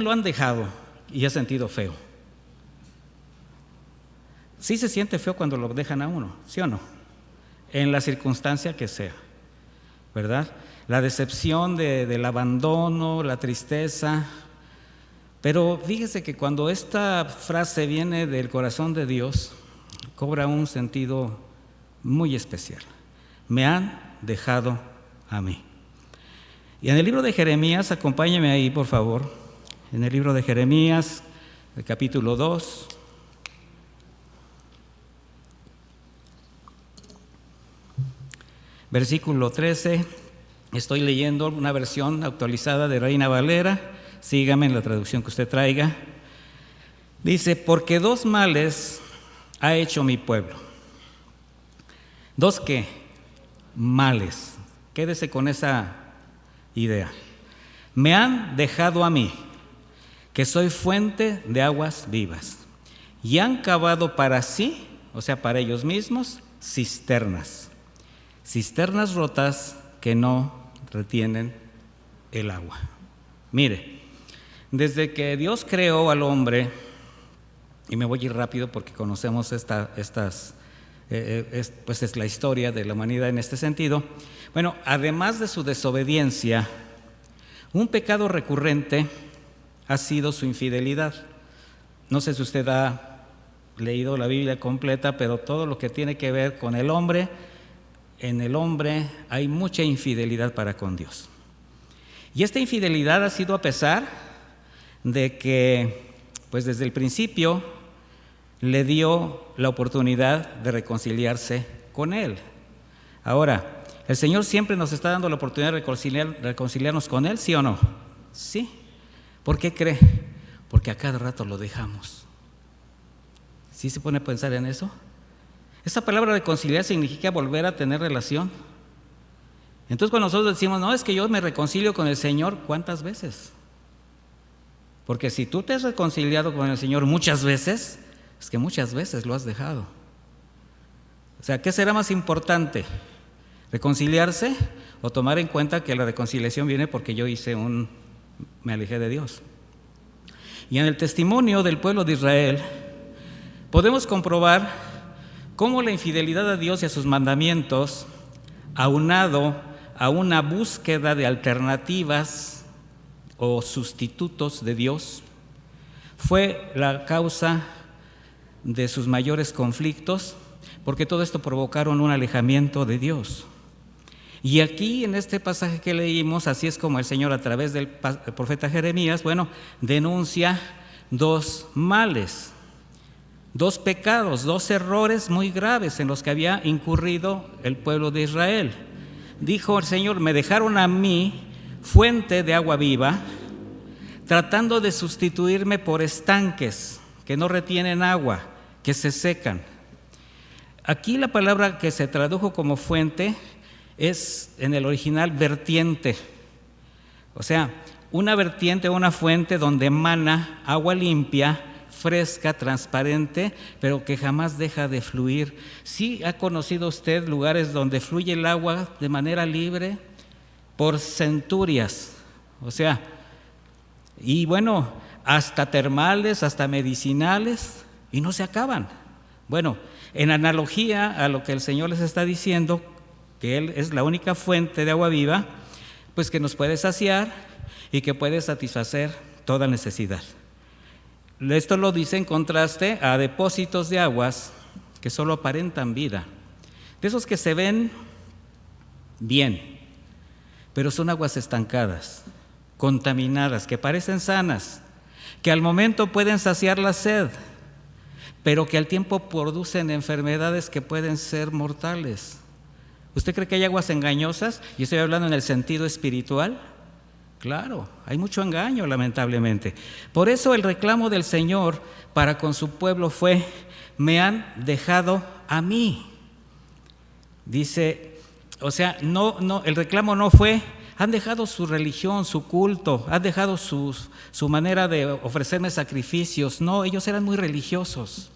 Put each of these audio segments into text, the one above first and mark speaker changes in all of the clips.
Speaker 1: lo han dejado y ha sentido feo? Sí se siente feo cuando lo dejan a uno, ¿sí o no? En la circunstancia que sea, ¿verdad? La decepción del abandono, la tristeza. Pero fíjese que cuando esta frase viene del corazón de Dios, cobra un sentido muy especial. Me han dejado a mí. Y en el libro de Jeremías, acompáñeme ahí por favor, en el libro de Jeremías, el capítulo 2. Versículo 13, estoy leyendo una versión actualizada de Reina Valera, sígame en la traducción que usted traiga. Dice, porque dos males ha hecho mi pueblo. ¿Dos qué? Males. Quédese con esa idea. Me han dejado a mí, que soy fuente de aguas vivas, y han cavado para sí, o sea, para ellos mismos, cisternas rotas que no retienen el agua. Mire, desde que Dios creó al hombre, y me voy a ir rápido porque conocemos pues es la historia de la humanidad en este sentido. Bueno, además de su desobediencia, un pecado recurrente ha sido su infidelidad. No sé si usted ha leído la Biblia completa, pero todo lo que tiene que ver con el hombre, en el hombre hay mucha infidelidad para con Dios. Y esta infidelidad ha sido a pesar de que, pues desde el principio, le dio la oportunidad de reconciliarse con Él. Ahora, ¿el Señor siempre nos está dando la oportunidad de reconciliarnos con Él, sí o no? Sí. ¿Por qué cree? Porque a cada rato lo dejamos. ¿Sí se pone a pensar en eso? Esa palabra reconciliar significa volver a tener relación. Entonces cuando nosotros decimos, no, es que yo me reconcilio con el Señor, ¿cuántas veces? Porque si tú te has reconciliado con el Señor muchas veces, es que muchas veces lo has dejado. O sea, ¿qué será más importante? ¿Reconciliarse o tomar en cuenta que la reconciliación viene porque yo me alejé de Dios? Y en el testimonio del pueblo de Israel podemos comprobar cómo la infidelidad a Dios y a sus mandamientos, aunado a una búsqueda de alternativas o sustitutos de Dios, fue la causa de sus mayores conflictos, porque todo esto provocaron un alejamiento de Dios. Y aquí en este pasaje que leímos, así es como el Señor a través del profeta Jeremías, denuncia dos males, dos pecados, dos errores muy graves en los que había incurrido el pueblo de Israel. Dijo el Señor, me dejaron a mí, fuente de agua viva, tratando de sustituirme por estanques que no retienen agua, que se secan. Aquí la palabra que se tradujo como fuente es en el original vertiente. O sea, una vertiente o una fuente donde emana agua limpia, fresca, transparente, pero que jamás deja de fluir. ¿Sí ha conocido usted lugares donde fluye el agua de manera libre? Por centurias, o sea, y hasta termales, hasta medicinales, y no se acaban. Bueno, en analogía a lo que el Señor les está diciendo, que Él es la única fuente de agua viva, pues que nos puede saciar y que puede satisfacer toda necesidad. Esto lo dice en contraste a depósitos de aguas que solo aparentan vida, de esos que se ven bien, pero son aguas estancadas, contaminadas, que parecen sanas, que al momento pueden saciar la sed, pero que al tiempo producen enfermedades que pueden ser mortales. ¿Usted cree que hay aguas engañosas? Y estoy hablando en el sentido espiritual. Claro, hay mucho engaño, lamentablemente. Por eso el reclamo del Señor para con su pueblo fue, me han dejado a mí. Dice, o sea, el reclamo no fue, han dejado su religión, su culto, han dejado su manera de ofrecerme sacrificios. No, ellos eran muy religiosos.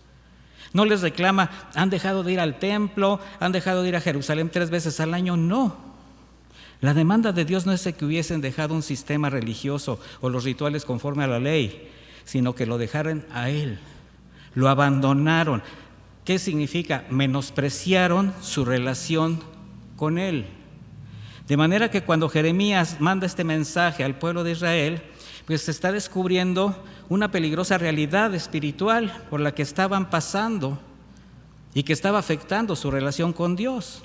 Speaker 1: No les reclama, han dejado de ir al templo, han dejado de ir a Jerusalén 3 veces al año. No, La demanda de Dios no es que hubiesen dejado un sistema religioso o los rituales conforme a la ley, sino que lo dejaron a Él, lo abandonaron. ¿Qué significa? Menospreciaron su relación con Él. De manera que cuando Jeremías manda este mensaje al pueblo de Israel, pues se está descubriendo una peligrosa realidad espiritual por la que estaban pasando y que estaba afectando su relación con Dios.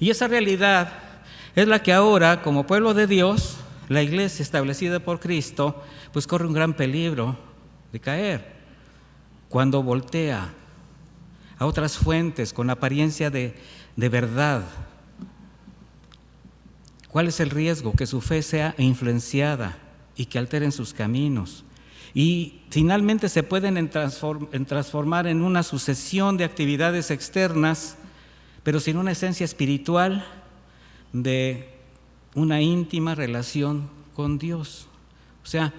Speaker 1: Y esa realidad es la que ahora, como pueblo de Dios, la iglesia establecida por Cristo, pues corre un gran peligro de caer cuando voltea a otras fuentes con apariencia de verdad. ¿Cuál es el riesgo? Que su fe sea influenciada y que alteren sus caminos. Y finalmente se pueden transformar en una sucesión de actividades externas, pero sin una esencia espiritual de una íntima relación con Dios. O sea,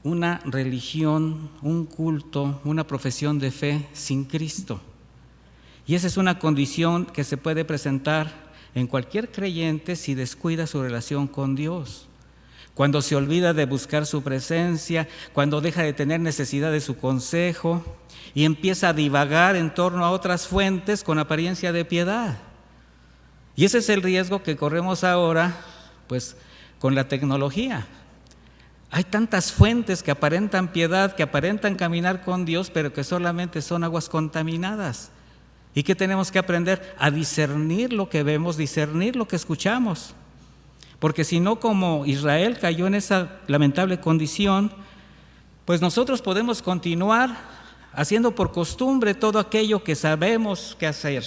Speaker 1: una religión, un culto, una profesión de fe sin Cristo. Y esa es una condición que se puede presentar en cualquier creyente si descuida su relación con Dios. Cuando se olvida de buscar su presencia, cuando deja de tener necesidad de su consejo y empieza a divagar en torno a otras fuentes con apariencia de piedad. Y ese es el riesgo que corremos ahora, pues, con la tecnología. Hay tantas fuentes que aparentan piedad, que aparentan caminar con Dios, pero que solamente son aguas contaminadas. ¿Y qué tenemos que aprender? A discernir lo que vemos, discernir lo que escuchamos. Porque si no, como Israel cayó en esa lamentable condición, pues nosotros podemos continuar haciendo por costumbre todo aquello que sabemos que hacer.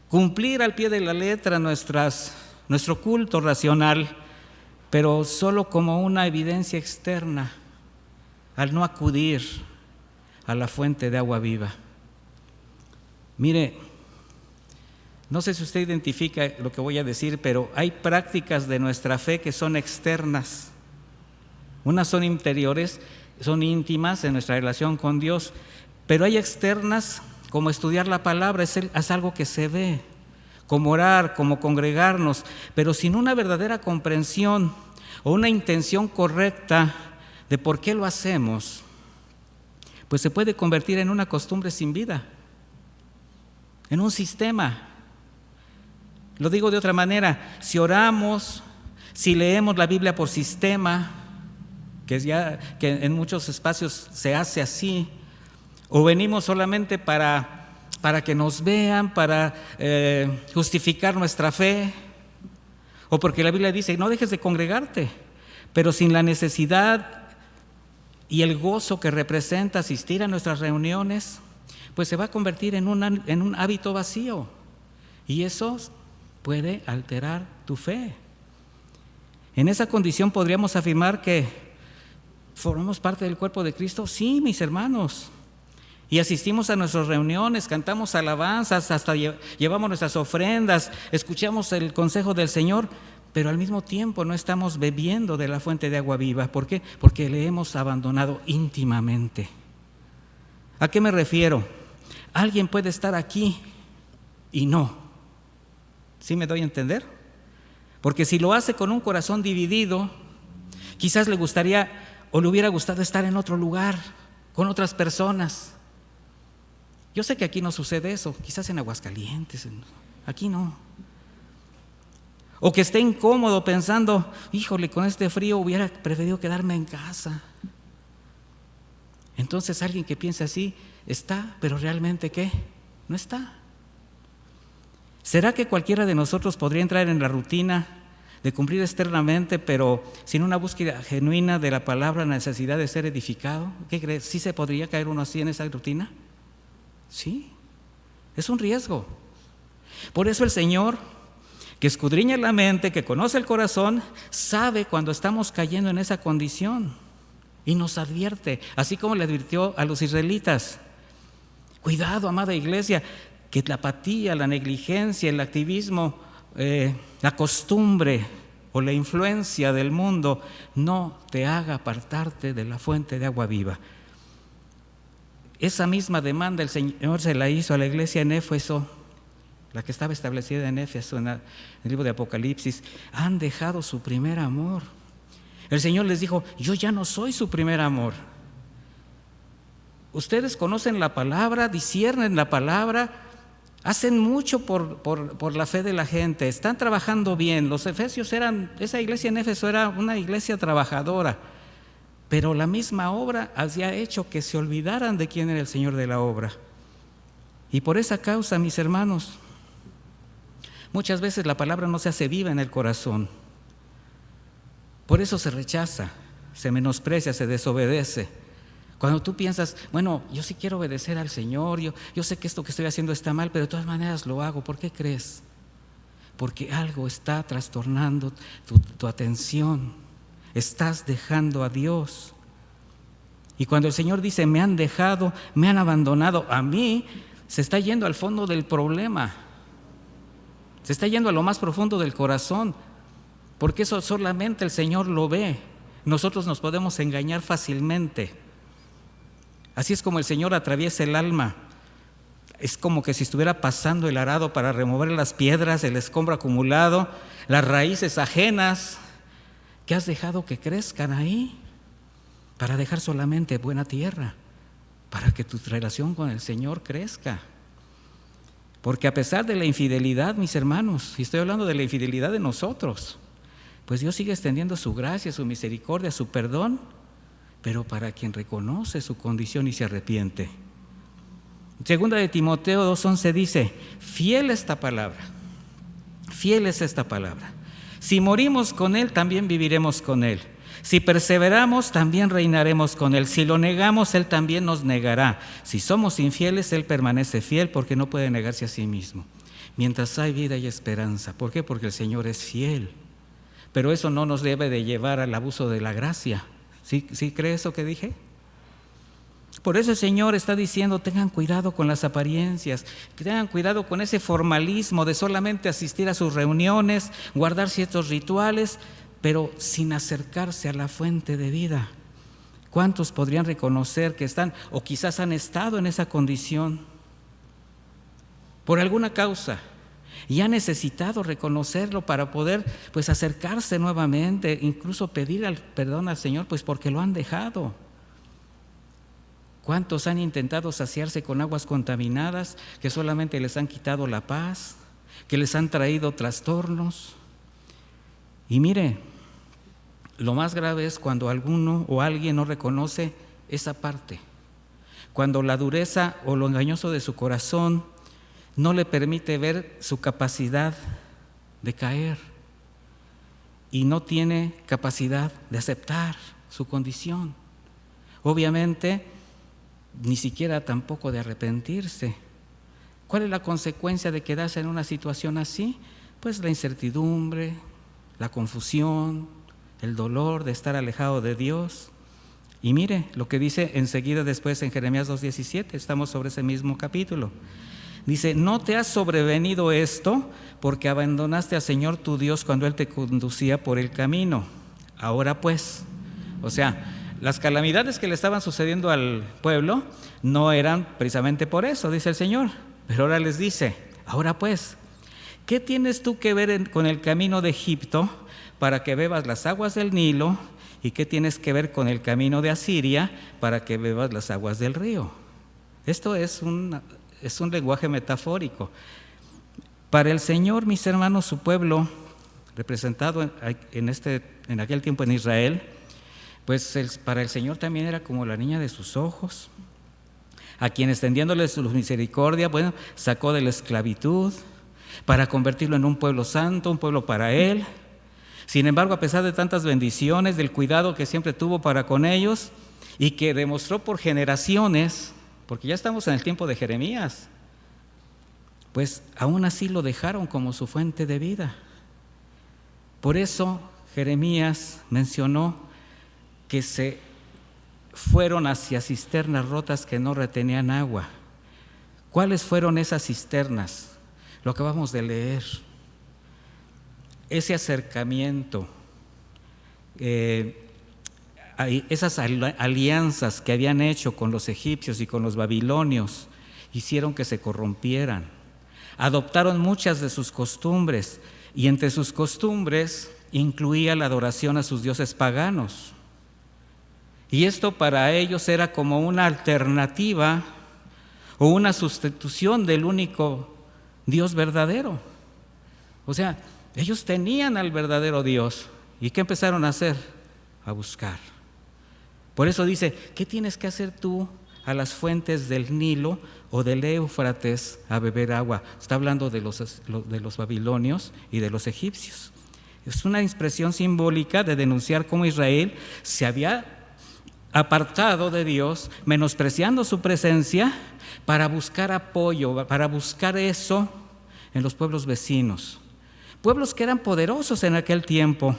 Speaker 1: Cumplir al pie de la letra nuestro culto racional, pero solo como una evidencia externa, al no acudir a la fuente de agua viva. Mire, no sé si usted identifica lo que voy a decir, pero hay prácticas de nuestra fe que son externas. Unas son interiores, son íntimas en nuestra relación con Dios, pero hay externas como estudiar la palabra, es algo que se ve, como orar, como congregarnos, pero sin una verdadera comprensión o una intención correcta de por qué lo hacemos, pues se puede convertir en una costumbre sin vida, en un sistema. Lo digo de otra manera, si oramos, si leemos la Biblia por sistema, que en muchos espacios se hace así, o venimos solamente para que nos vean, para justificar nuestra fe, o porque la Biblia dice, no dejes de congregarte, pero sin la necesidad y el gozo que representa asistir a nuestras reuniones, pues se va a convertir en un hábito vacío, y eso puede alterar tu fe. En esa condición podríamos afirmar que formamos parte del cuerpo de Cristo. Sí, mis hermanos, y asistimos a nuestras reuniones, cantamos alabanzas, hasta llevamos nuestras ofrendas, escuchamos el consejo del Señor, pero al mismo tiempo no estamos bebiendo de la fuente de agua viva. ¿Por qué? Porque le hemos abandonado íntimamente. ¿A qué me refiero? Alguien puede estar aquí y no. ¿Sí me doy a entender? Porque si lo hace con un corazón dividido, quizás le gustaría o le hubiera gustado estar en otro lugar, con otras personas. Yo sé que aquí no sucede eso, quizás en Aguascalientes, aquí no. O que esté incómodo pensando, híjole, con este frío hubiera preferido quedarme en casa. Entonces alguien que piensa así está, pero realmente ¿qué? No está. ¿Será que cualquiera de nosotros podría entrar en la rutina de cumplir externamente, pero sin una búsqueda genuina de la palabra, la necesidad de ser edificado? ¿Qué crees? ¿Sí se podría caer uno así en esa rutina? Sí, es un riesgo. Por eso el Señor, que escudriña la mente, que conoce el corazón, sabe cuando estamos cayendo en esa condición y nos advierte, así como le advirtió a los israelitas. Cuidado, amada iglesia, que la apatía, la negligencia, el activismo, la costumbre o la influencia del mundo no te haga apartarte de la fuente de agua viva. Esa misma demanda el Señor se la hizo a la iglesia en Éfeso la que estaba establecida en Éfeso, en el libro de Apocalipsis, han dejado su primer amor. El Señor les dijo: yo ya no soy su primer amor. Ustedes conocen la palabra, disciernen la palabra, hacen mucho por la fe de la gente, están trabajando bien. Los efesios esa iglesia en Éfeso era una iglesia trabajadora, pero la misma obra había hecho que se olvidaran de quién era el Señor de la obra. Y por esa causa, mis hermanos, muchas veces la palabra no se hace viva en el corazón. Por eso se rechaza, se menosprecia, se desobedece. Cuando tú piensas: bueno, yo sí quiero obedecer al Señor, yo sé que esto que estoy haciendo está mal, pero de todas maneras lo hago. ¿Por qué crees? Porque algo está trastornando tu atención. Estás dejando a Dios. Y cuando el Señor dice: me han dejado, me han abandonado, a mí se está yendo al fondo del problema. Se está yendo a lo más profundo del corazón, porque eso solamente el Señor lo ve. Nosotros nos podemos engañar fácilmente. Así es como el Señor atraviesa el alma. Es como que si estuviera pasando el arado para remover las piedras, el escombro acumulado, las raíces ajenas que has dejado que crezcan ahí, para dejar solamente buena tierra, para que tu relación con el Señor crezca. Porque a pesar de la infidelidad, mis hermanos, y estoy hablando de la infidelidad de nosotros, pues Dios sigue extendiendo su gracia, su misericordia, su perdón, pero para quien reconoce su condición y se arrepiente. Segunda de Timoteo 2:11 dice: fiel esta palabra, fiel es esta palabra. Si morimos con Él, también viviremos con Él. Si perseveramos, también reinaremos con Él. Si lo negamos, Él también nos negará. Si somos infieles, Él permanece fiel, porque no puede negarse a sí mismo. Mientras hay vida y esperanza. ¿Por qué? Porque el Señor es fiel. Pero eso no nos debe de llevar al abuso de la gracia. ¿Sí cree eso que dije? Por eso el Señor está diciendo: tengan cuidado con las apariencias, tengan cuidado con ese formalismo de solamente asistir a sus reuniones, guardar ciertos rituales, pero sin acercarse a la fuente de vida. ¿Cuántos podrían reconocer que están, o quizás han estado en esa condición por alguna causa, y han necesitado reconocerlo para poder acercarse nuevamente, incluso pedir perdón al Señor, porque lo han dejado? ¿Cuántos han intentado saciarse con aguas contaminadas que solamente les han quitado la paz, que les han traído trastornos? Y mire, lo más grave es cuando alguno o alguien no reconoce esa parte, cuando la dureza o lo engañoso de su corazón no le permite ver su capacidad de caer y no tiene capacidad de aceptar su condición. Obviamente, ni siquiera tampoco de arrepentirse. ¿Cuál es la consecuencia de quedarse en una situación así? Pues la incertidumbre, la confusión, el dolor de estar alejado de Dios. Y mire lo que dice enseguida después en Jeremías 2:17, estamos sobre ese mismo capítulo. Dice: no te has sobrevenido esto porque abandonaste al Señor tu Dios cuando Él te conducía por el camino. Ahora pues, o sea, las calamidades que le estaban sucediendo al pueblo no eran precisamente por eso, dice el Señor. Pero ahora les dice: ahora pues, ¿qué tienes tú que ver con el camino de Egipto para que bebas las aguas del Nilo? ¿Y qué tienes que ver con el camino de Asiria para que bebas las aguas del río? Esto es un lenguaje metafórico. Para el Señor, mis hermanos, su representado en aquel tiempo en Israel, para el Señor también era como la niña de sus ojos, a quien extendiéndole su misericordia, sacó de la esclavitud para convertirlo en un pueblo santo, un pueblo para Él. Sin embargo, a pesar de tantas bendiciones, del cuidado que siempre tuvo para con ellos y que demostró por generaciones, porque ya estamos en el tiempo de Jeremías, aún así lo dejaron como su fuente de vida. Por eso Jeremías mencionó que se fueron hacia cisternas rotas que no retenían agua. ¿Cuáles fueron esas cisternas? Lo acabamos de leer. Ese acercamiento, esas alianzas que habían hecho con los egipcios y con los babilonios, hicieron que se corrompieran. adoptaron muchas de sus costumbres, y entre sus costumbres incluía la adoración a sus dioses paganos. Y esto para ellos era como una alternativa o una sustitución del único Dios verdadero. O sea, ellos tenían al verdadero Dios. ¿Y qué empezaron a hacer? A buscar. Por eso dice, ¿qué tienes que hacer tú a las fuentes del Nilo o del Éufrates a beber agua? Está hablando de los babilonios y de los egipcios. Es una expresión simbólica de denunciar cómo Israel se había apartado de Dios, menospreciando su presencia, para buscar apoyo, para buscar eso en los pueblos vecinos. Pueblos que eran poderosos en aquel tiempo,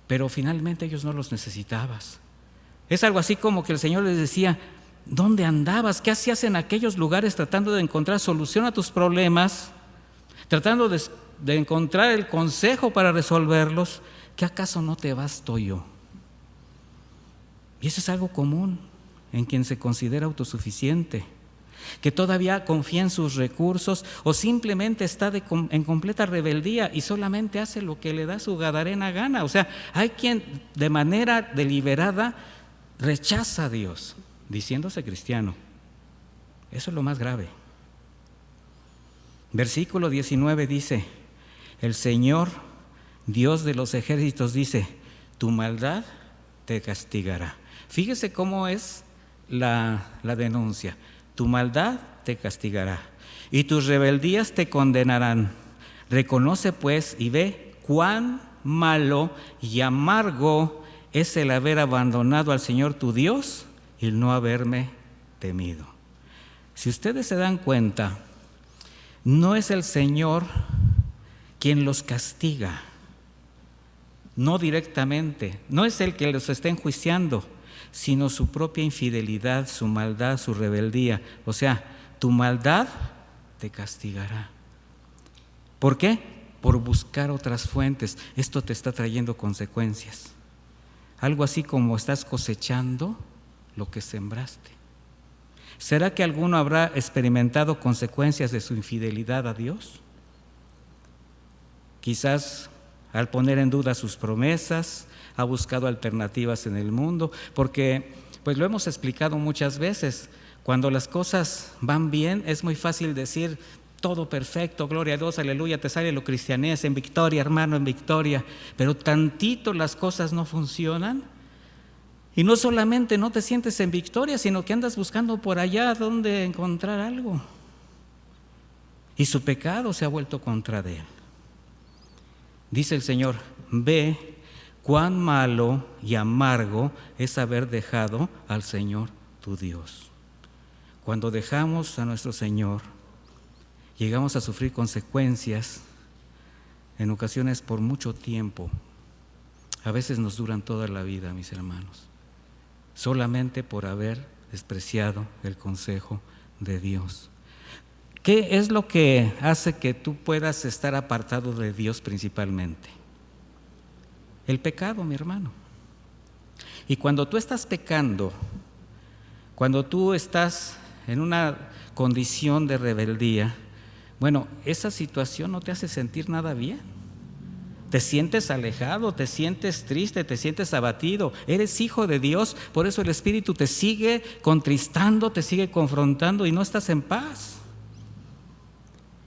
Speaker 1: pero finalmente ellos no los necesitaban. Es algo así como que el Señor les decía, ¿dónde andabas? ¿Qué hacías en aquellos lugares tratando de encontrar solución a tus problemas? Tratando de encontrar el consejo para resolverlos. ¿Qué acaso no te basto yo? Y eso es algo común en quien se considera autosuficiente, que todavía confía en sus recursos o simplemente está en completa rebeldía y solamente hace lo que le da su gadarena gana. O sea, hay quien de manera deliberada rechaza a Dios, diciéndose cristiano. Eso es lo más grave. Versículo 19 dice, el Señor, Dios de los ejércitos, dice, tu maldad te castigará. Fíjese cómo es la denuncia. Tu maldad te castigará y tus rebeldías te condenarán. Reconoce pues y ve cuán malo y amargo es el haber abandonado al Señor tu Dios y el no haberme temido. Si ustedes se dan cuenta, no es el Señor quien los castiga, no directamente, no es el que los está enjuiciando, sino su propia infidelidad, su maldad, su rebeldía. O sea, tu maldad te castigará. ¿Por qué? Por buscar otras fuentes. Esto te está trayendo consecuencias. Algo así como estás cosechando lo que sembraste. ¿Será que alguno habrá experimentado consecuencias de su infidelidad a Dios? Quizás al poner en duda sus promesas, ha buscado alternativas en el mundo, porque pues lo hemos explicado muchas veces, cuando las cosas van bien es muy fácil decir todo perfecto, gloria a Dios, aleluya, te sale lo cristianés, en victoria hermano, en victoria, pero tantito las cosas no funcionan y no solamente no te sientes en victoria, sino que andas buscando por allá donde encontrar algo y su pecado se ha vuelto contra de él. Dice el Señor, ve cuán malo y amargo es haber dejado al Señor tu Dios. Cuando dejamos a nuestro Señor, llegamos a sufrir consecuencias, en ocasiones por mucho tiempo. A veces nos duran toda la vida, mis hermanos, solamente por haber despreciado el consejo de Dios. ¿Qué es lo que hace que tú puedas estar apartado de Dios principalmente? El pecado, mi hermano. Y cuando tú estás pecando, cuando tú estás en una condición de rebeldía, bueno, esa situación no te hace sentir nada bien. Te sientes alejado, te sientes triste, te sientes abatido. Eres hijo de Dios, por eso el Espíritu te sigue contristando, te sigue confrontando y no estás en paz.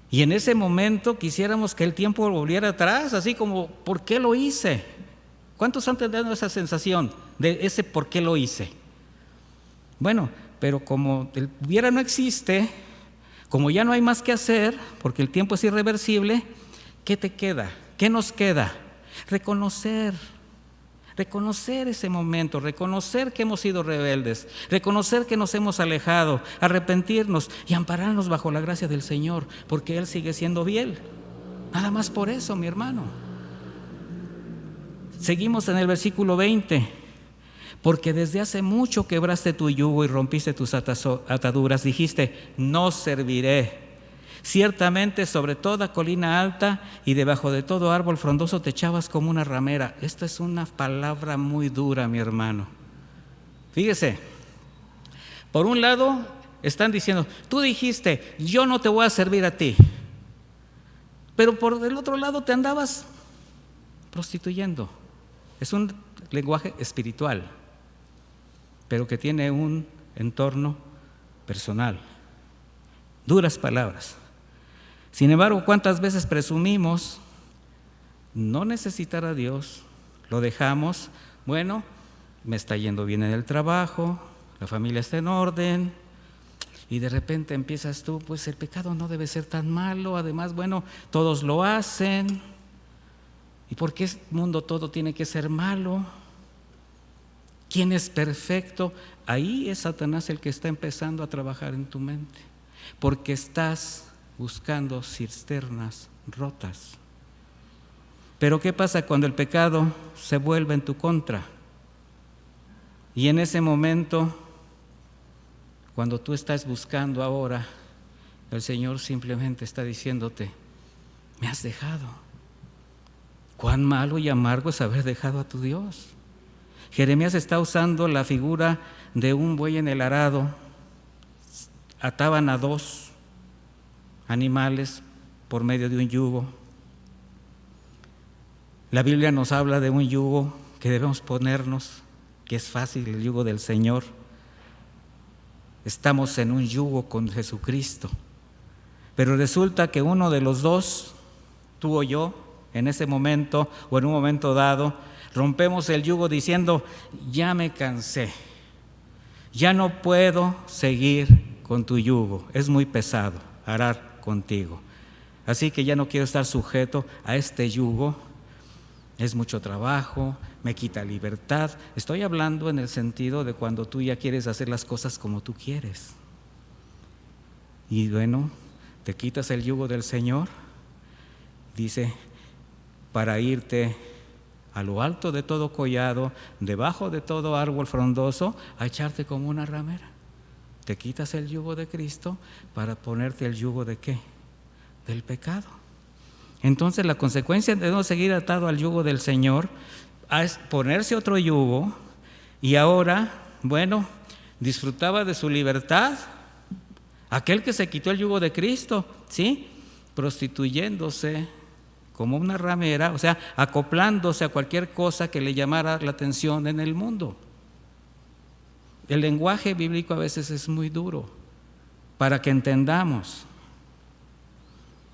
Speaker 1: Y en ese momento quisiéramos que el tiempo volviera atrás, así como, ¿por qué lo hice? ¿Cuántos han tenido esa sensación de ese por qué lo hice? Bueno, pero como el hubiera no existe, como ya no hay más que hacer, porque el tiempo es irreversible, ¿qué te queda? ¿Qué nos queda? Reconocer ese momento, reconocer que hemos sido rebeldes, reconocer que nos hemos alejado, arrepentirnos y ampararnos bajo la gracia del Señor, porque Él sigue siendo fiel. Nada más por eso, mi hermano. Seguimos en el versículo 20. Porque desde hace mucho quebraste tu yugo y rompiste tus ataduras. Dijiste, no serviré. Ciertamente sobre toda colina alta y debajo de todo árbol frondoso te echabas como una ramera. Esta es una palabra muy dura, mi hermano. Fíjese, por un lado están diciendo, tú dijiste, yo no te voy a servir a ti. pero por el otro lado te andabas prostituyendo. Es un lenguaje espiritual, pero que tiene un entorno personal. Duras palabras. Sin embargo, ¿cuántas veces presumimos no necesitar a Dios? Lo dejamos, bueno, me está yendo bien en el trabajo, la familia está en orden, y de repente empiezas tú, pues el pecado no debe ser tan malo, además, bueno, todos lo hacen, ¿y por qué este mundo todo tiene que ser malo? ¿Quién es perfecto? Ahí es Satanás el que está empezando a trabajar en tu mente, porque estás buscando cisternas rotas. Pero ¿qué pasa cuando el pecado se vuelve en tu contra? Y en ese momento, cuando tú estás buscando ahora, el Señor simplemente está diciéndote, me has dejado. Cuán malo y amargo es haber dejado a tu Dios. Jeremías está usando la figura de un buey en el arado. Ataban a 2 animales por medio de un yugo. La Biblia nos habla de un yugo que debemos ponernos, que es fácil, el yugo del Señor. Estamos en un yugo con Jesucristo. Pero resulta que uno de los 2, tú o yo, en ese momento o en un momento dado, rompemos el yugo diciendo, ya me cansé, ya no puedo seguir con tu yugo, es muy pesado arar contigo. Así que ya no quiero estar sujeto a este yugo, es mucho trabajo, me quita libertad. Estoy hablando en el sentido de cuando tú ya quieres hacer las cosas como tú quieres. Y bueno, te quitas el yugo del Señor, dice, para irte a lo alto de todo collado, debajo de todo árbol frondoso, a echarte como una ramera. Te quitas el yugo de Cristo para ponerte el yugo ¿de qué? Del pecado. Entonces la consecuencia de no seguir atado al yugo del Señor es ponerse otro yugo y ahora, bueno, disfrutaba de su libertad. Aquel que se quitó el yugo de Cristo, ¿sí? Prostituyéndose como una ramera, o sea, acoplándose a cualquier cosa que le llamara la atención en el mundo. El lenguaje bíblico a veces es muy duro para que entendamos.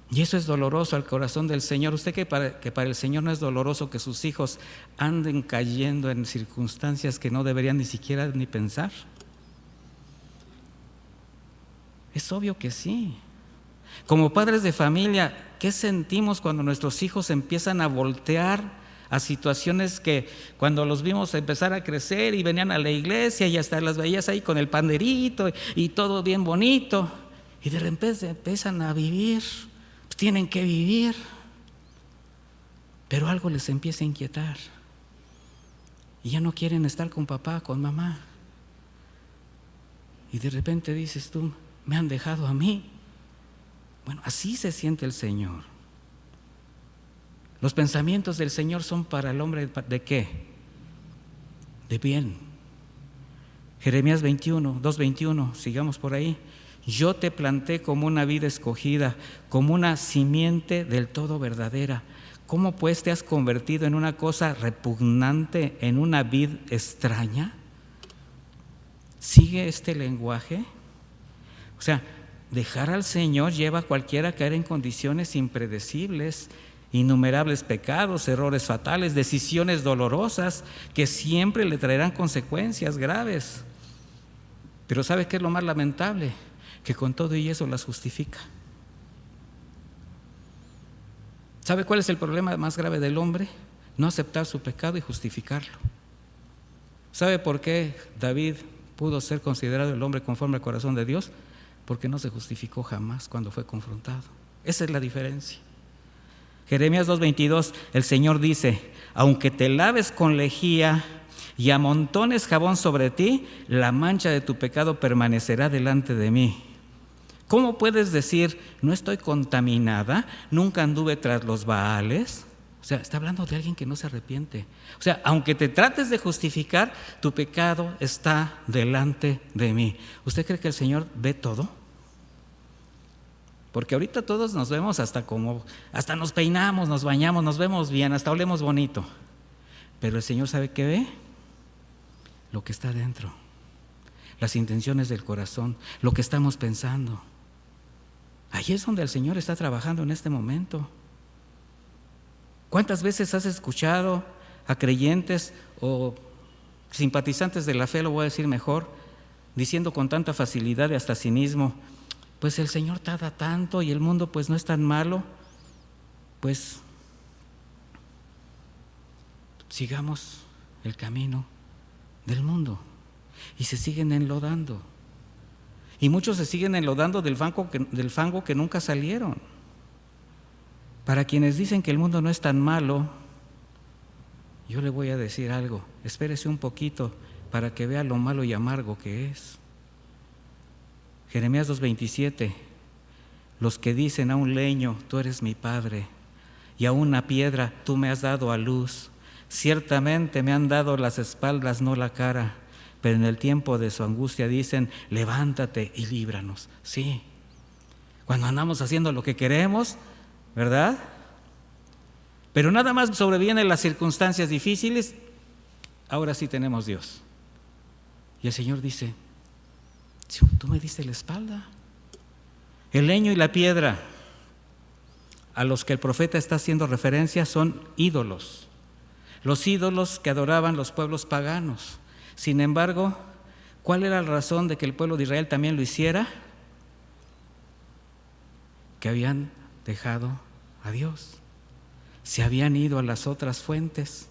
Speaker 1: Y eso es doloroso al corazón del Señor. ¿Usted que para el Señor no es doloroso que sus hijos anden cayendo en circunstancias que no deberían ni siquiera ni pensar? Es obvio que sí. Como padres de familia, ¿qué sentimos cuando nuestros hijos empiezan a voltear a situaciones que cuando los vimos empezar a crecer y venían a la iglesia y hasta las veías ahí con el panderito y todo bien bonito, y de repente empiezan a vivir, pues tienen que vivir, pero algo les empieza a inquietar y ya no quieren estar con papá, con mamá, y de repente dices tú, me han dejado a mí. Bueno, así se siente el Señor. Los pensamientos del Señor son para el hombre ¿de qué? De bien. Jeremías 2:21, sigamos por ahí. Yo te planté como una vid escogida, como una simiente del todo verdadera. ¿Cómo pues te has convertido en una cosa repugnante, en una vid extraña? ¿Sigue este lenguaje? O sea, dejar al Señor lleva a cualquiera a caer en condiciones impredecibles, innumerables pecados, errores fatales, decisiones dolorosas que siempre le traerán consecuencias graves. Pero ¿sabe qué es lo más lamentable? Que con todo y eso las justifica. ¿Sabe cuál es el problema más grave del hombre? No aceptar su pecado y justificarlo. ¿Sabe por qué David pudo ser considerado el hombre conforme al corazón de Dios? Porque no se justificó jamás cuando fue confrontado. Esa es la diferencia. Jeremías 2:22, el Señor dice, aunque te laves con lejía y amontones jabón sobre ti, la mancha de tu pecado permanecerá delante de mí. ¿Cómo puedes decir, no estoy contaminada, nunca anduve tras los Baales? O sea, está hablando de alguien que no se arrepiente. O sea, aunque te trates de justificar, tu pecado está delante de mí. ¿Usted cree que el Señor ve todo? Porque ahorita todos nos vemos hasta nos peinamos, nos bañamos, nos vemos bien, hasta olemos bonito. Pero el Señor ¿sabe qué ve? Lo que está dentro, las intenciones del corazón, lo que estamos pensando. Ahí es donde el Señor está trabajando en este momento. ¿Cuántas veces has escuchado a creyentes o simpatizantes de la fe, lo voy a decir mejor, diciendo con tanta facilidad y hasta cinismo, pues el Señor tarda tanto y el mundo pues no es tan malo, pues sigamos el camino del mundo? Y se siguen enlodando. Y muchos se siguen enlodando del fango que nunca salieron. Para quienes dicen que el mundo no es tan malo, yo le voy a decir algo, espérese un poquito para que vea lo malo y amargo que es. Jeremías 2:27, los que dicen a un leño, tú eres mi padre, y a una piedra, tú me has dado a luz, ciertamente me han dado las espaldas, no la cara, pero en el tiempo de su angustia dicen, levántate y líbranos. Sí, cuando andamos haciendo lo que queremos, ¿verdad? Pero nada más sobrevienen las circunstancias difíciles, ahora sí tenemos Dios. Y el Señor dice, tú me diste la espalda. El leño y la piedra a los que el profeta está haciendo referencia son ídolos, los ídolos que adoraban los pueblos paganos. Sin embargo, ¿cuál era la razón de que el pueblo de Israel también lo hiciera? Que habían dejado a Dios, se habían ido a las otras fuentes,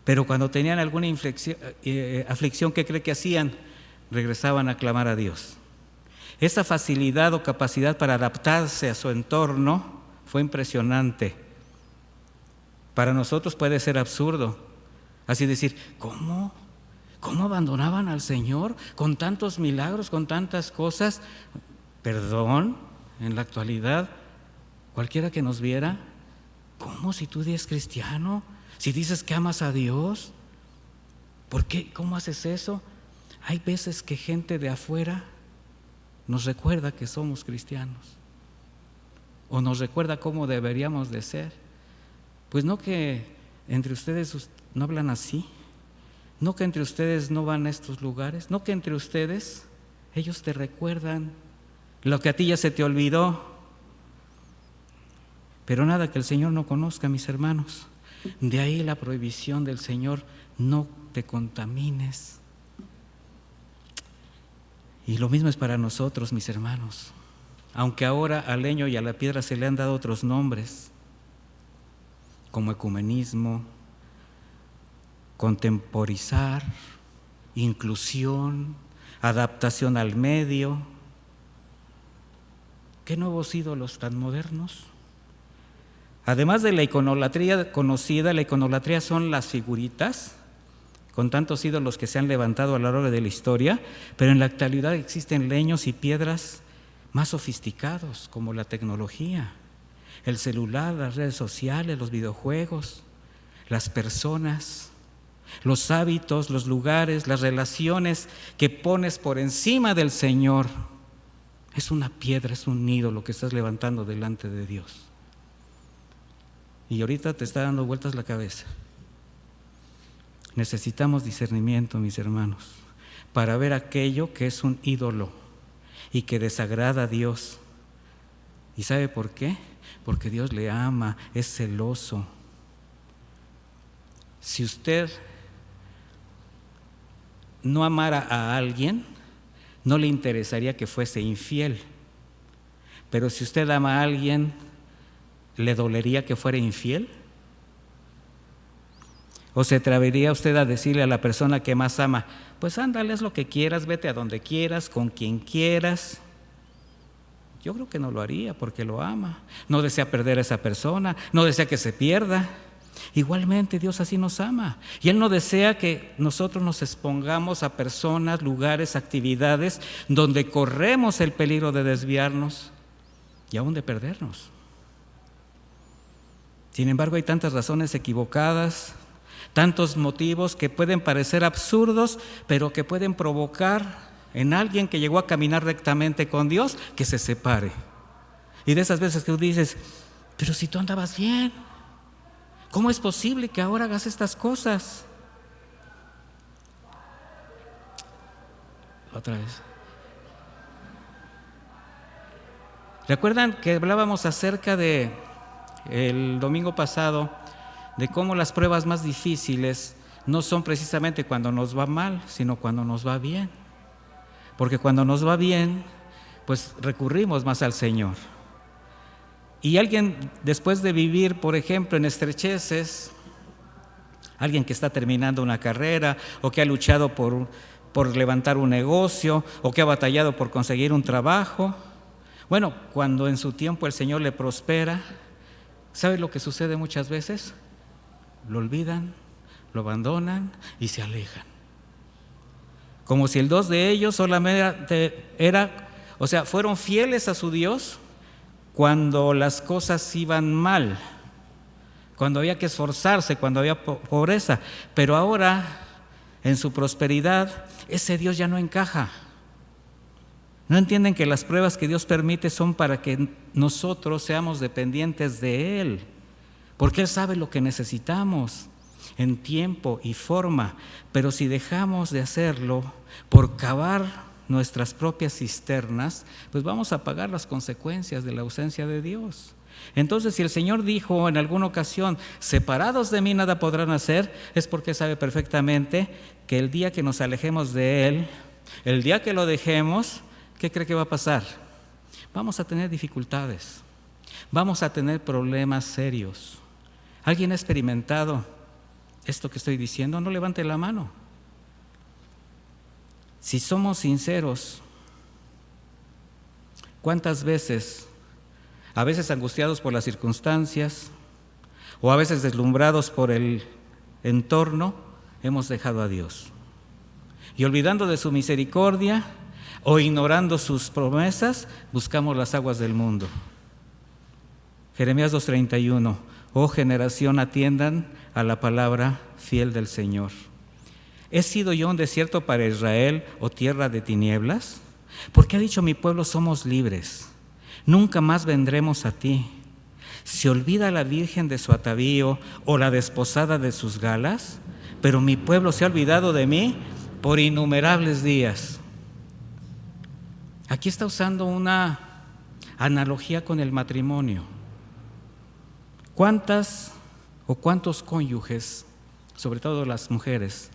Speaker 1: pero cuando tenían alguna aflicción, ¿qué cree que hacían? Regresaban a clamar a Dios. Esa facilidad o capacidad para adaptarse a su entorno fue impresionante. Para nosotros puede ser absurdo, así decir, ¿cómo abandonaban al Señor con tantos milagros, con tantas cosas? Perdón, en la actualidad, cualquiera que nos viera, ¿cómo si tú eres cristiano? Si dices que amas a Dios, ¿por qué? ¿Cómo haces eso? Hay veces que gente de afuera nos recuerda que somos cristianos o nos recuerda cómo deberíamos de ser. Pues no que entre ustedes no hablan así, no que entre ustedes no van a estos lugares, no que entre ustedes ellos te recuerdan lo que a ti ya se te olvidó. Pero nada que el Señor no conozca, mis hermanos. De ahí la prohibición del Señor, no te contamines. Y lo mismo es para nosotros, mis hermanos. Aunque ahora al leño y a la piedra se le han dado otros nombres, como ecumenismo, contemporizar, inclusión, adaptación al medio. ¿Qué nuevos ídolos tan modernos? Además de la iconolatría conocida, la iconolatría son las figuritas, con tantos ídolos que se han levantado a lo largo de la historia, pero en la actualidad existen leños y piedras más sofisticados, como la tecnología, el celular, las redes sociales, los videojuegos, las personas, los hábitos, los lugares, las relaciones que pones por encima del Señor. Es una piedra, es un ídolo que estás levantando delante de Dios. Y ahorita te está dando vueltas la cabeza. Necesitamos discernimiento, mis hermanos, para ver aquello que es un ídolo y que desagrada a Dios. ¿Y sabe por qué? Porque Dios le ama, es celoso. Si usted no amara a alguien, no le interesaría que fuese infiel. Pero si usted ama a alguien, ¿le dolería que fuera infiel? ¿O se atrevería usted a decirle a la persona que más ama, pues ándale, haz lo que quieras, vete a donde quieras, con quien quieras? Yo creo que no lo haría porque lo ama. No desea perder a esa persona, no desea que se pierda. Igualmente Dios así nos ama. Y Él no desea que nosotros nos expongamos a personas, lugares, actividades donde corremos el peligro de desviarnos y aún de perdernos. Sin embargo, hay tantas razones equivocadas, tantos motivos que pueden parecer absurdos, pero que pueden provocar en alguien que llegó a caminar rectamente con Dios que se separe. Y de esas veces que tú dices, pero si tú andabas bien, ¿cómo es posible que ahora hagas estas cosas? Otra vez. ¿Recuerdan que hablábamos acerca de el domingo pasado de cómo las pruebas más difíciles no son precisamente cuando nos va mal, sino cuando nos va bien? Porque cuando nos va bien, pues recurrimos más al Señor. Y alguien, después de vivir, por ejemplo, en estrecheces, alguien que está terminando una carrera o que ha luchado por levantar un negocio o que ha batallado por conseguir un trabajo, bueno, cuando en su tiempo el Señor le prospera, ¿sabe lo que sucede muchas veces? Lo olvidan, lo abandonan y se alejan. Como si el dos de ellos solamente fueron fieles a su Dios cuando las cosas iban mal, cuando había que esforzarse, cuando había pobreza, pero ahora en su prosperidad ese Dios ya no encaja. No entienden que las pruebas que Dios permite son para que nosotros seamos dependientes de Él, porque Él sabe lo que necesitamos en tiempo y forma, pero si dejamos de hacerlo por cavar nuestras propias cisternas, pues vamos a pagar las consecuencias de la ausencia de Dios. Entonces, si el Señor dijo en alguna ocasión, separados de mí nada podrán hacer, es porque sabe perfectamente que el día que nos alejemos de Él, el día que lo dejemos, ¿qué cree que va a pasar? Vamos a tener dificultades, vamos a tener problemas serios. ¿Alguien ha experimentado esto que estoy diciendo? No levante la mano. Si somos sinceros, ¿cuántas veces, a veces angustiados por las circunstancias o a veces deslumbrados por el entorno, hemos dejado a Dios? Y olvidando de su misericordia o ignorando sus promesas, buscamos las aguas del mundo. Jeremías 2:31, oh generación, atiendan a la palabra fiel del Señor. ¿He sido yo un desierto para Israel o tierra de tinieblas? Porque ha dicho mi pueblo, somos libres, nunca más vendremos a ti. ¿Se olvida la virgen de su atavío o la desposada de sus galas? Pero mi pueblo se ha olvidado de mí por innumerables días. Aquí está usando una analogía con el matrimonio. ¿Cuántas o cuántos cónyuges, sobre todo las mujeres,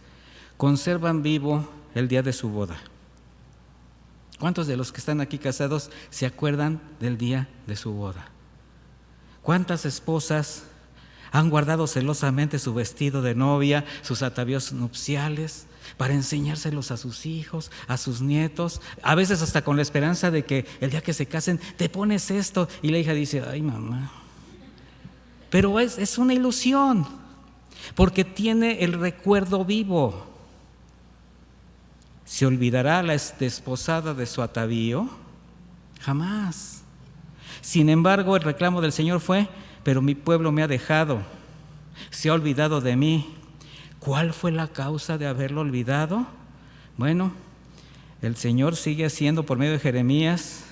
Speaker 1: conservan vivo el día de su boda? ¿Cuántos de los que están aquí casados se acuerdan del día de su boda? ¿Cuántas esposas han guardado celosamente su vestido de novia, sus atavíos nupciales, para enseñárselos a sus hijos, a sus nietos, a veces hasta con la esperanza de que el día que se casen, te pones esto? Y la hija dice, ay mamá. Pero es una ilusión, porque tiene el recuerdo vivo. ¿Se olvidará la desposada de su atavío? Jamás. Sin embargo, el reclamo del Señor fue, pero mi pueblo me ha dejado, se ha olvidado de mí. ¿Cuál fue la causa de haberlo olvidado? Bueno, el Señor sigue haciendo por medio de Jeremías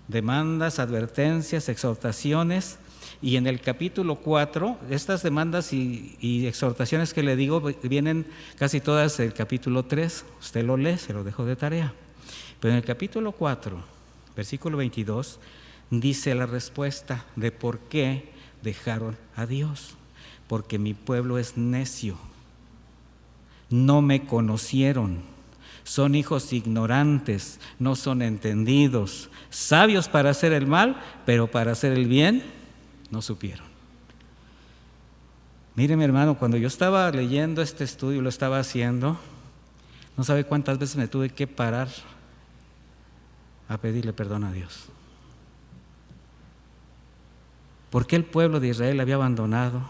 Speaker 1: demandas, advertencias, exhortaciones, y en el capítulo 4, estas demandas y exhortaciones que le digo vienen casi todas del capítulo 3, usted lo lee, se lo dejo de tarea. Pero en el capítulo 4, versículo 22, dice la respuesta de por qué dejaron a Dios. Porque mi pueblo es necio, no me conocieron, son hijos ignorantes, no son entendidos, sabios para hacer el mal, pero para hacer el bien no supieron. Mire, mi hermano, cuando yo estaba leyendo este estudio, lo estaba haciendo, no sabe cuántas veces me tuve que parar a pedirle perdón a Dios. ¿Por qué el pueblo de Israel había abandonado,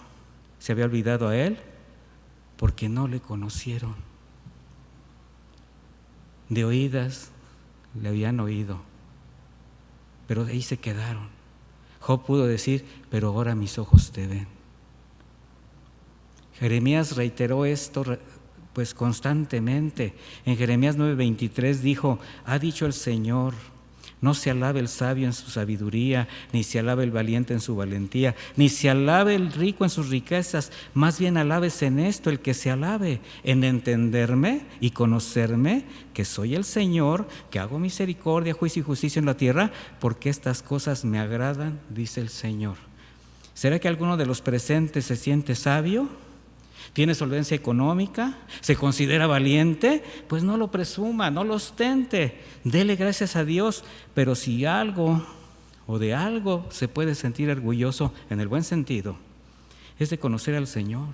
Speaker 1: se había olvidado a Él? Porque no le conocieron. De oídas le habían oído, pero de ahí se quedaron. Job pudo decir, pero ahora mis ojos te ven. Jeremías reiteró esto pues constantemente. En Jeremías 9:23 dijo, ha dicho el Señor, No se alabe el sabio en su sabiduría, ni se alabe el valiente en su valentía, ni se alabe el rico en sus riquezas. Más bien alábese en esto el que se alabe, en entenderme y conocerme, que soy el Señor, que hago misericordia, juicio y justicia en la tierra, porque estas cosas me agradan, dice el Señor. ¿Será que alguno de los presentes se siente sabio? ¿Tiene solvencia económica? ¿Se considera valiente? Pues no lo presuma, no lo ostente. Dele gracias a Dios. Pero si algo o de algo se puede sentir orgulloso en el buen sentido, es de conocer al Señor,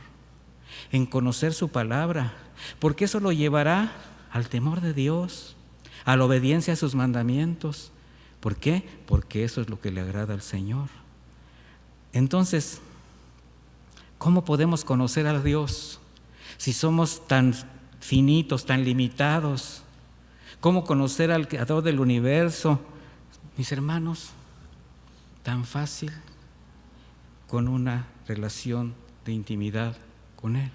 Speaker 1: en conocer su palabra, porque eso lo llevará al temor de Dios, a la obediencia a sus mandamientos. ¿Por qué? Porque eso es lo que le agrada al Señor. Entonces, ¿cómo podemos conocer a Dios si somos tan finitos, tan limitados? ¿Cómo conocer al Creador del universo? Mis hermanos, tan fácil, con una relación de intimidad con Él.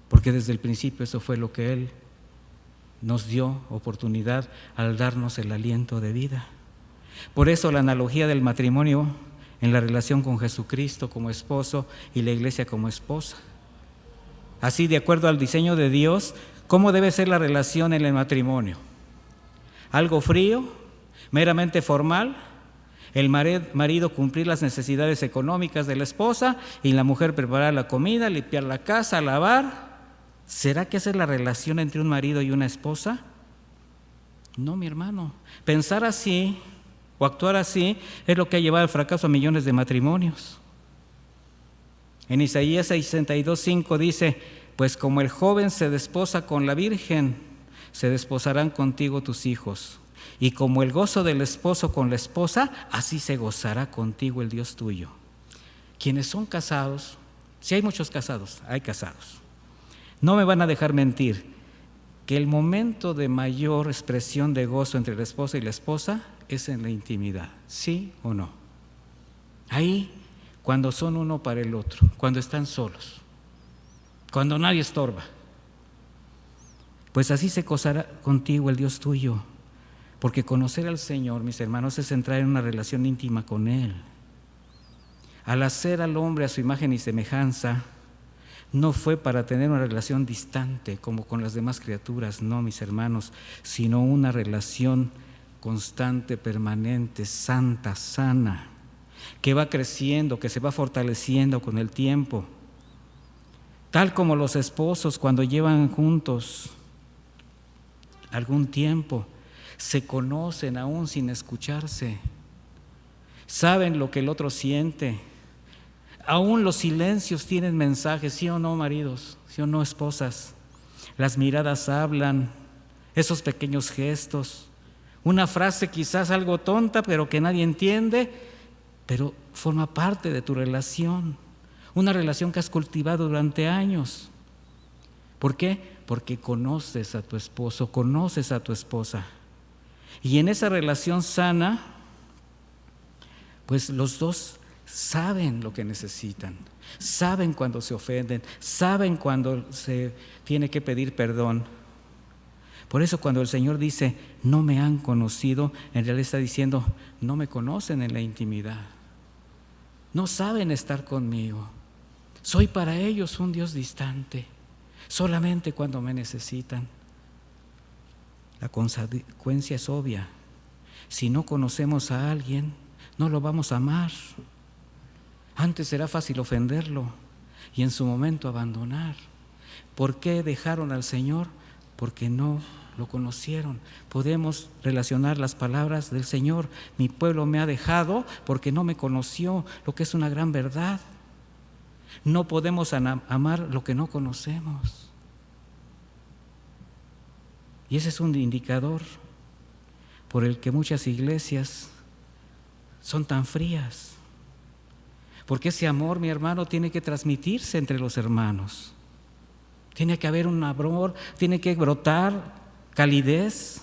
Speaker 1: Porque desde el principio eso fue lo que Él nos dio oportunidad al darnos el aliento de vida. Por eso la analogía del matrimonio en la relación con Jesucristo como esposo y la iglesia como esposa. Así, de acuerdo al diseño de Dios, ¿cómo debe ser la relación en el matrimonio? ¿Algo frío? ¿Meramente formal? El marido cumplir las necesidades económicas de la esposa y la mujer preparar la comida, limpiar la casa, lavar. ¿Será que esa es la relación entre un marido y una esposa? No, mi hermano. Pensar así o actuar así es lo que ha llevado al fracaso a millones de matrimonios. En Isaías 62:5 dice: pues como el joven se desposa con la virgen, se desposarán contigo tus hijos. Y como el gozo del esposo con la esposa, así se gozará contigo el Dios tuyo. Quienes son casados, si hay muchos casados, hay casados, no me van a dejar mentir que el momento de mayor expresión de gozo entre el esposo y la esposa es en la intimidad, ¿sí o no? Ahí, cuando son uno para el otro, cuando están solos, cuando nadie estorba, pues así se gozará contigo el Dios tuyo. Porque conocer al Señor, mis hermanos, es entrar en una relación íntima con Él. Al hacer al hombre a su imagen y semejanza, no fue para tener una relación distante como con las demás criaturas, no, mis hermanos, sino una relación constante, permanente, santa, sana, que va creciendo, que se va fortaleciendo con el tiempo. Tal como los esposos cuando llevan juntos algún tiempo, se conocen aún sin escucharse, saben lo que el otro siente, aún los silencios tienen mensajes, ¿sí o no, maridos? ¿Sí o no, esposas? Las miradas hablan, esos pequeños gestos, una frase quizás algo tonta pero que nadie entiende, pero forma parte de tu relación, una relación que has cultivado durante años. ¿Por qué? Porque conoces a tu esposo, conoces a tu esposa. Y en esa relación sana, pues los dos saben lo que necesitan, saben cuando se ofenden, saben cuando se tiene que pedir perdón. Por eso cuando el Señor dice, no me han conocido, en realidad está diciendo, no me conocen en la intimidad, no saben estar conmigo. Soy para ellos un Dios distante, solamente cuando me necesitan. La consecuencia es obvia. Si no conocemos a alguien, no lo vamos a amar. Antes será fácil ofenderlo y en su momento abandonar. ¿Por qué dejaron al Señor? Porque no lo conocieron. Podemos relacionar las palabras del Señor. Mi pueblo me ha dejado porque no me conoció, lo que es una gran verdad. No podemos amar lo que no conocemos. Y ese es un indicador por el que muchas iglesias son tan frías. Porque ese amor, mi hermano, tiene que transmitirse entre los hermanos. Tiene que haber un amor, tiene que brotar calidez.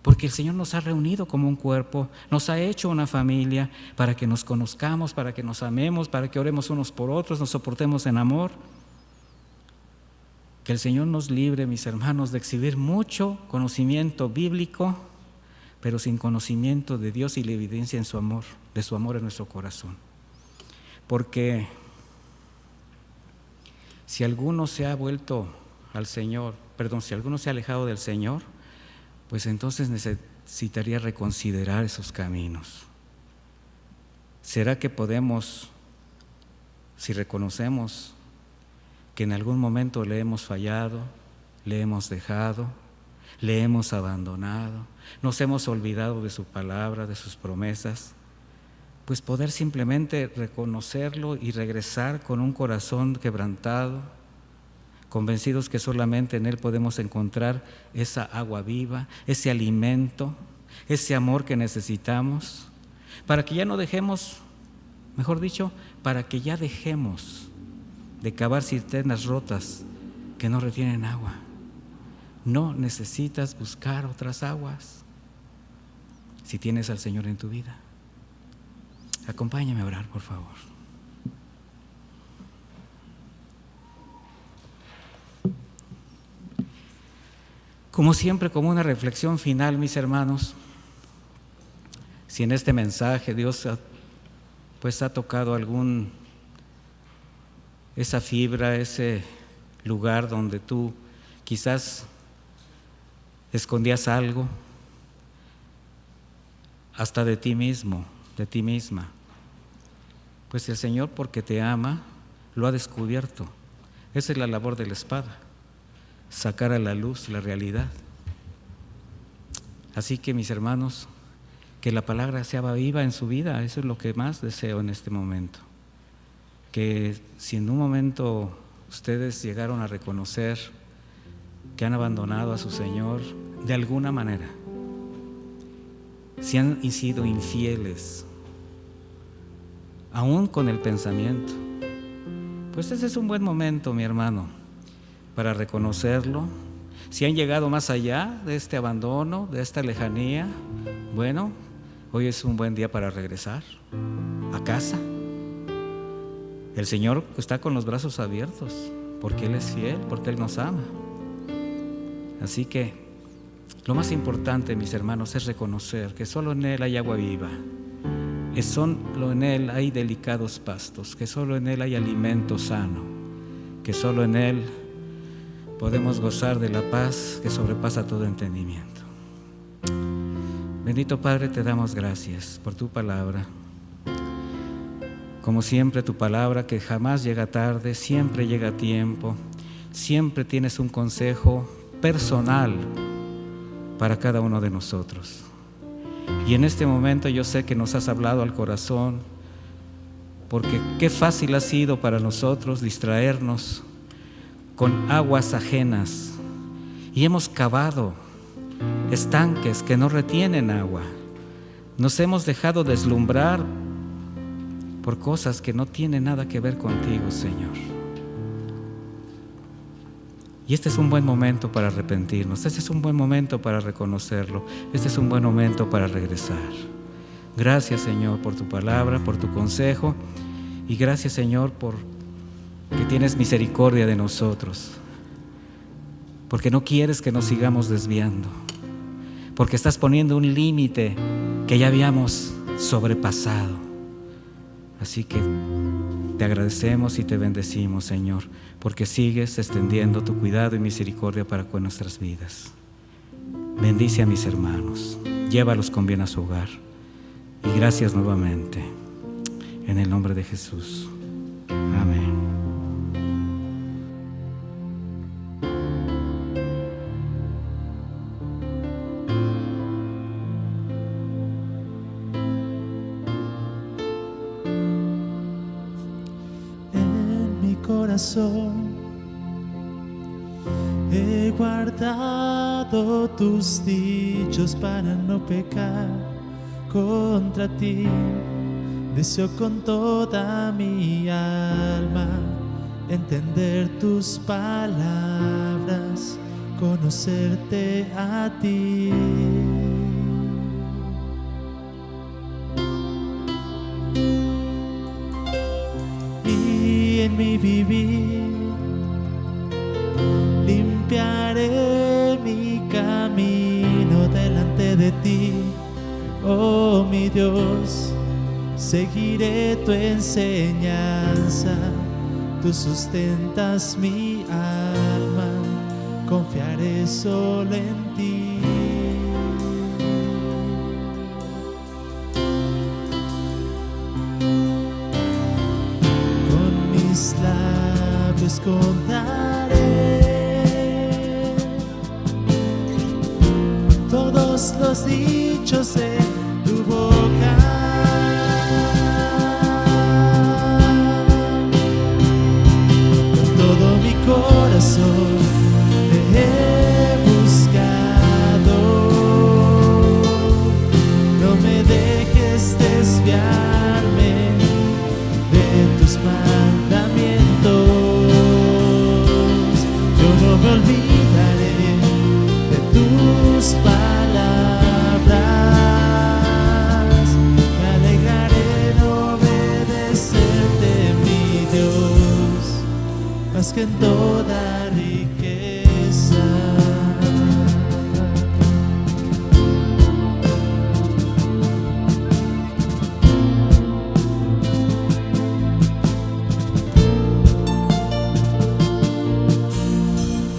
Speaker 1: Porque el Señor nos ha reunido como un cuerpo, nos ha hecho una familia para que nos conozcamos, para que nos amemos, para que oremos unos por otros, nos soportemos en amor. Que el Señor nos libre, mis hermanos, de exhibir mucho conocimiento bíblico, pero sin conocimiento de Dios y la evidencia en su amor, de su amor en nuestro corazón. Porque si alguno se ha vuelto al Señor, si alguno se ha alejado del Señor, pues entonces necesitaría reconsiderar esos caminos. ¿Será que podemos, si reconocemos que en algún momento le hemos fallado, le hemos dejado, le hemos abandonado, nos hemos olvidado de su palabra, de sus promesas, pues poder simplemente reconocerlo y regresar con un corazón quebrantado, convencidos que solamente en Él podemos encontrar esa agua viva, ese alimento, ese amor que necesitamos, para que ya no dejemos, mejor dicho, para que ya dejemos de cavar cisternas rotas que no retienen agua. No necesitas buscar otras aguas si tienes al Señor en tu vida. Acompáñame a orar, por favor. Como siempre, como una reflexión final, mis hermanos, si en este mensaje Dios ha tocado esa fibra, ese lugar donde tú quizás escondías algo, hasta de ti mismo, de ti misma, pues el Señor, porque te ama, lo ha descubierto. Esa es la labor de la espada, sacar a la luz la realidad. Así que, mis hermanos, que la palabra sea viva en su vida, eso es lo que más deseo en este momento. Que si en un momento ustedes llegaron a reconocer que han abandonado a su Señor de alguna manera, si han sido infieles, aún con el pensamiento, pues ese es un buen momento, mi hermano, para reconocerlo. Si han llegado más allá de este abandono, de esta lejanía, bueno, hoy es un buen día para regresar a casa. El Señor está con los brazos abiertos, porque Él es fiel, porque Él nos ama. Así que lo más importante, mis hermanos, es reconocer que solo en Él hay agua viva, que solo en Él hay delicados pastos, que solo en Él hay alimento sano, que solo en Él podemos gozar de la paz que sobrepasa todo entendimiento. Bendito Padre, te damos gracias por tu palabra. Como siempre, tu palabra que jamás llega tarde, siempre llega a tiempo, siempre tienes un consejo personal para cada uno de nosotros. Y en este momento yo sé que nos has hablado al corazón, porque qué fácil ha sido para nosotros distraernos con aguas ajenas y hemos cavado estanques que no retienen agua. Nos hemos dejado deslumbrar por cosas que no tienen nada que ver contigo, Señor. Y este es un buen momento para arrepentirnos, este es un buen momento para reconocerlo, este es un buen momento para regresar. Gracias, Señor, por tu palabra, por tu consejo, y gracias, Señor, por que tienes misericordia de nosotros, porque no quieres que nos sigamos desviando, porque estás poniendo un límite que ya habíamos sobrepasado. Así que te agradecemos y te bendecimos, Señor, porque sigues extendiendo tu cuidado y misericordia para con nuestras vidas. Bendice a mis hermanos, llévalos con bien a su hogar. Y gracias nuevamente, en el nombre de Jesús. Amén.
Speaker 2: He guardado tus dichos para no pecar contra ti. Deseo con toda mi alma entender tus palabras, conocerte a ti. Y en mi vivir limpiaré mi camino delante de de ti, oh mi Dios. Seguiré tu enseñanza, tú sustentas mi alma, confiaré solo en ti. Con mis labios contaré todos los dichos de tu boca. Con todo mi corazón te he buscado. No me dejes desviarme de tus mandamientos. Yo no me olvidaré de tus palabras. Me alegraré en obedecerte, mi Dios, más que en toda riqueza.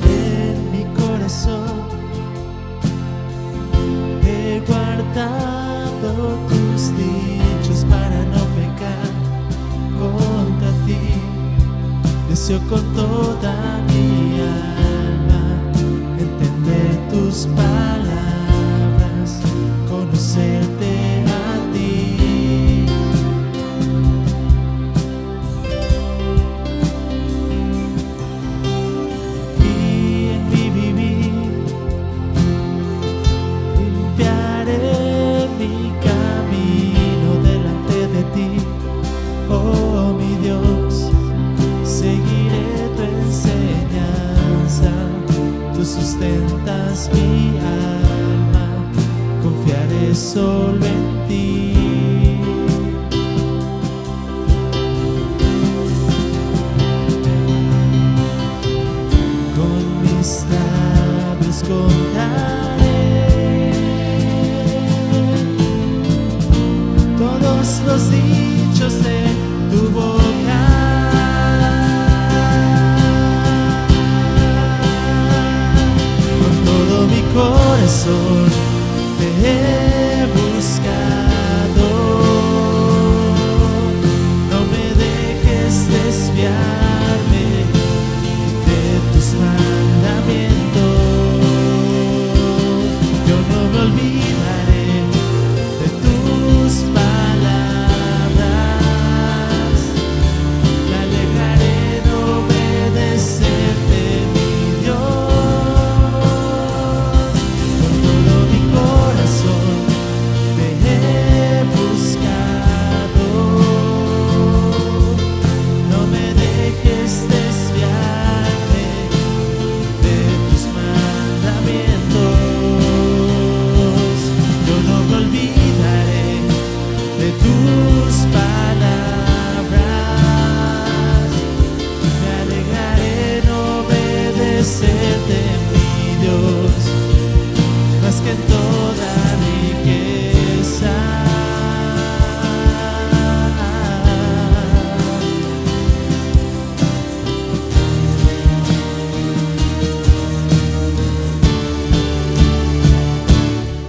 Speaker 2: En mi corazón he guardado tus dichos para no pecar contra ti. Deseo con toda mi alma entender tus palabras, conocerte a ti. Y en mi vivir limpiaré mi camino delante de ti, oh mi Dios. Seguiré tu enseñanza, tú sustentas mi alma, confiaré solo en ti. Con mis labios contaré todos los dichos de tu boca. Con todo mi corazón te he buscado. No me dejes desviarme de tus mandamientos. Yo no me olvidaré de tus palabras. Me alegraré en obedecerte, mi Dios. Con todo mi corazón te he buscado. No me dejes desviarme de tus mandamientos. Yo no me olvidaré de tus palabras. Me alegraré en obedecerte, mi Dios, más que en toda riqueza.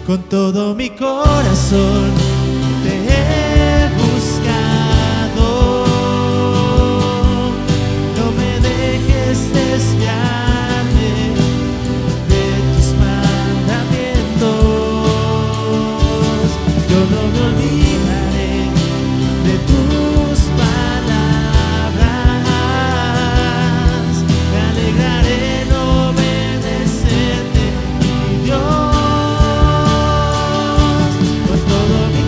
Speaker 2: Con todo mi corazón te he buscado. No me dejes desviarme de tus mandamientos. Yo no me olvidaré de tus palabras. Me alegraré en obedecerte, mi Dios. Con todo mi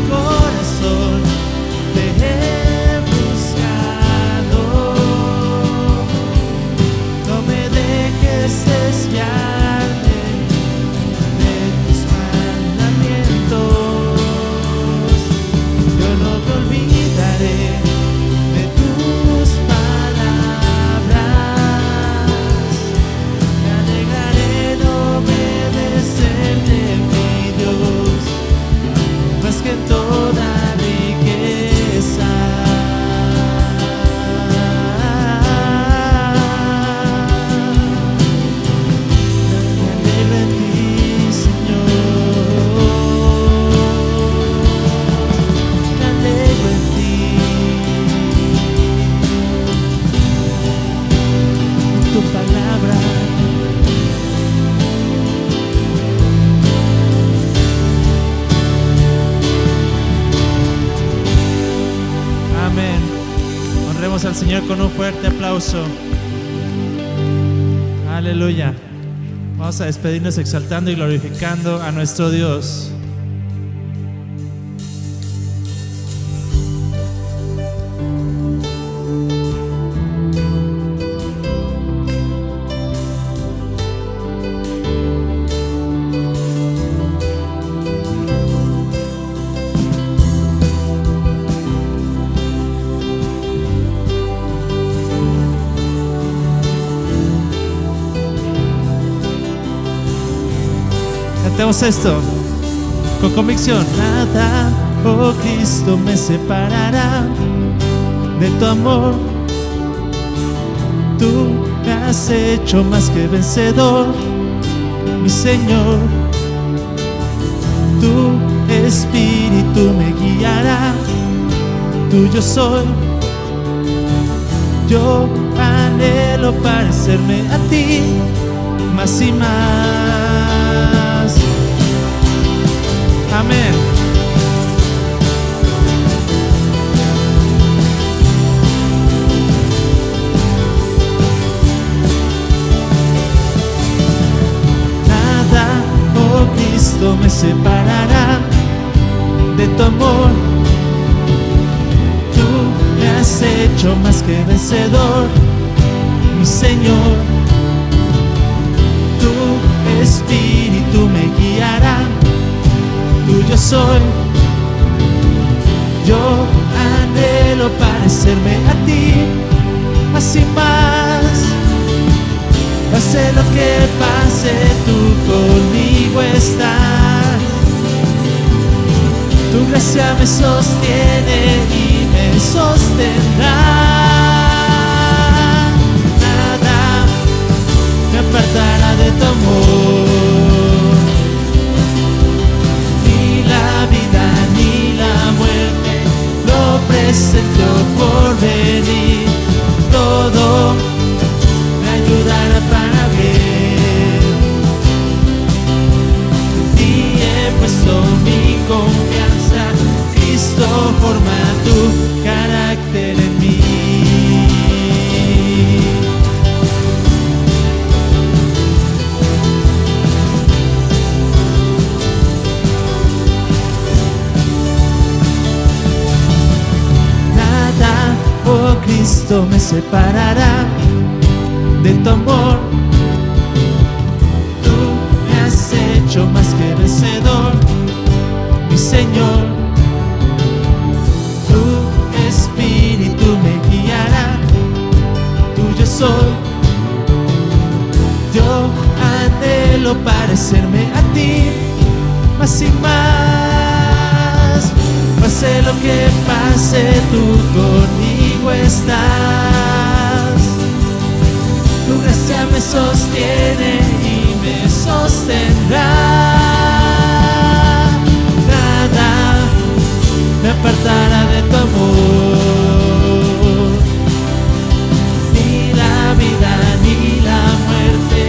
Speaker 2: Señor con un fuerte aplauso. Aleluya. Vamos a despedirnos exaltando y glorificando a nuestro Dios. Cantemos esto con convicción. Nada, oh Cristo, me separará de tu amor. Tú me has hecho más que vencedor, mi Señor. Tu Espíritu me guiará, tuyo soy. Yo anhelo parecerme a ti más y más. Amén. Nada, oh Cristo, me separará de tu amor. Tú me has hecho más que vencedor, mi Señor. Tu Espíritu me guiará, tuyo soy. Yo anhelo parecerme a ti más y más. Pase lo que pase, tú conmigo estás. Tu gracia me sostiene y me sostendrá. Nada me apartará de tu amor. Ni la vida ni la muerte, lo presento por venir. Todo me ayudará para bien. En ti he puesto mi confianza. Cristo forma tu carácter en mí. Oh Cristo, me separará de tu amor. Tú me has hecho más que vencedor, mi Señor. Tu Espíritu me guiará, tuyo soy. Yo anhelo parecerme a ti más y más. Pase lo que pase, tú conmigo estás. Tu gracia me sostiene y me sostendrá. Nada me apartará de tu amor. Ni la vida ni la muerte,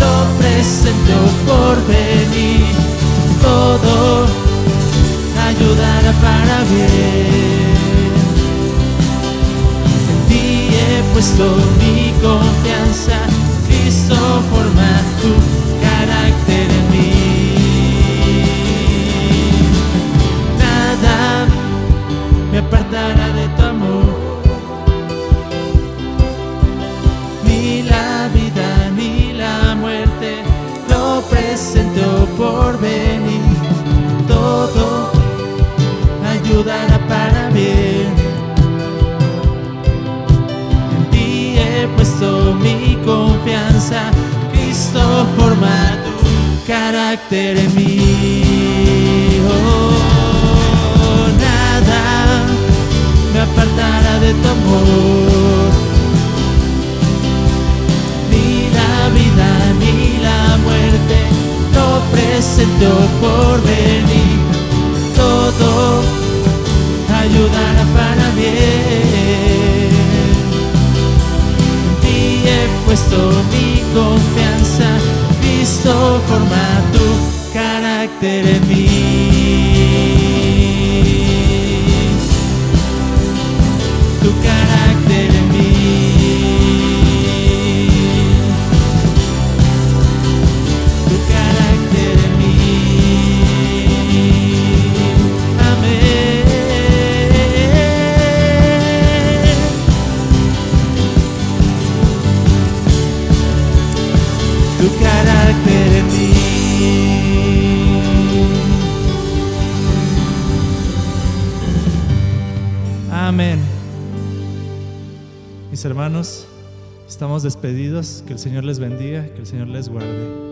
Speaker 2: lo presento por venir. Todo ayudará para bien. En ti he puesto mi confianza. Cristo forma tu carácter en mí. Nada me apartará de tu amor. Ni la vida ni la muerte, lo presento por venir. Todo ayudará para bien. En ti he puesto mi confianza. Cristo forma tu carácter en mí. Oh, nada me apartará de tu amor. Ni la vida ni la muerte, lo presento por venir. Todo ayudará para bien. En ti he puesto mi confianza. Cristo forma tu carácter en mí. Tu carácter en mí. mis hermanos, estamos despedidos. Que el Señor les bendiga, que el Señor les guarde.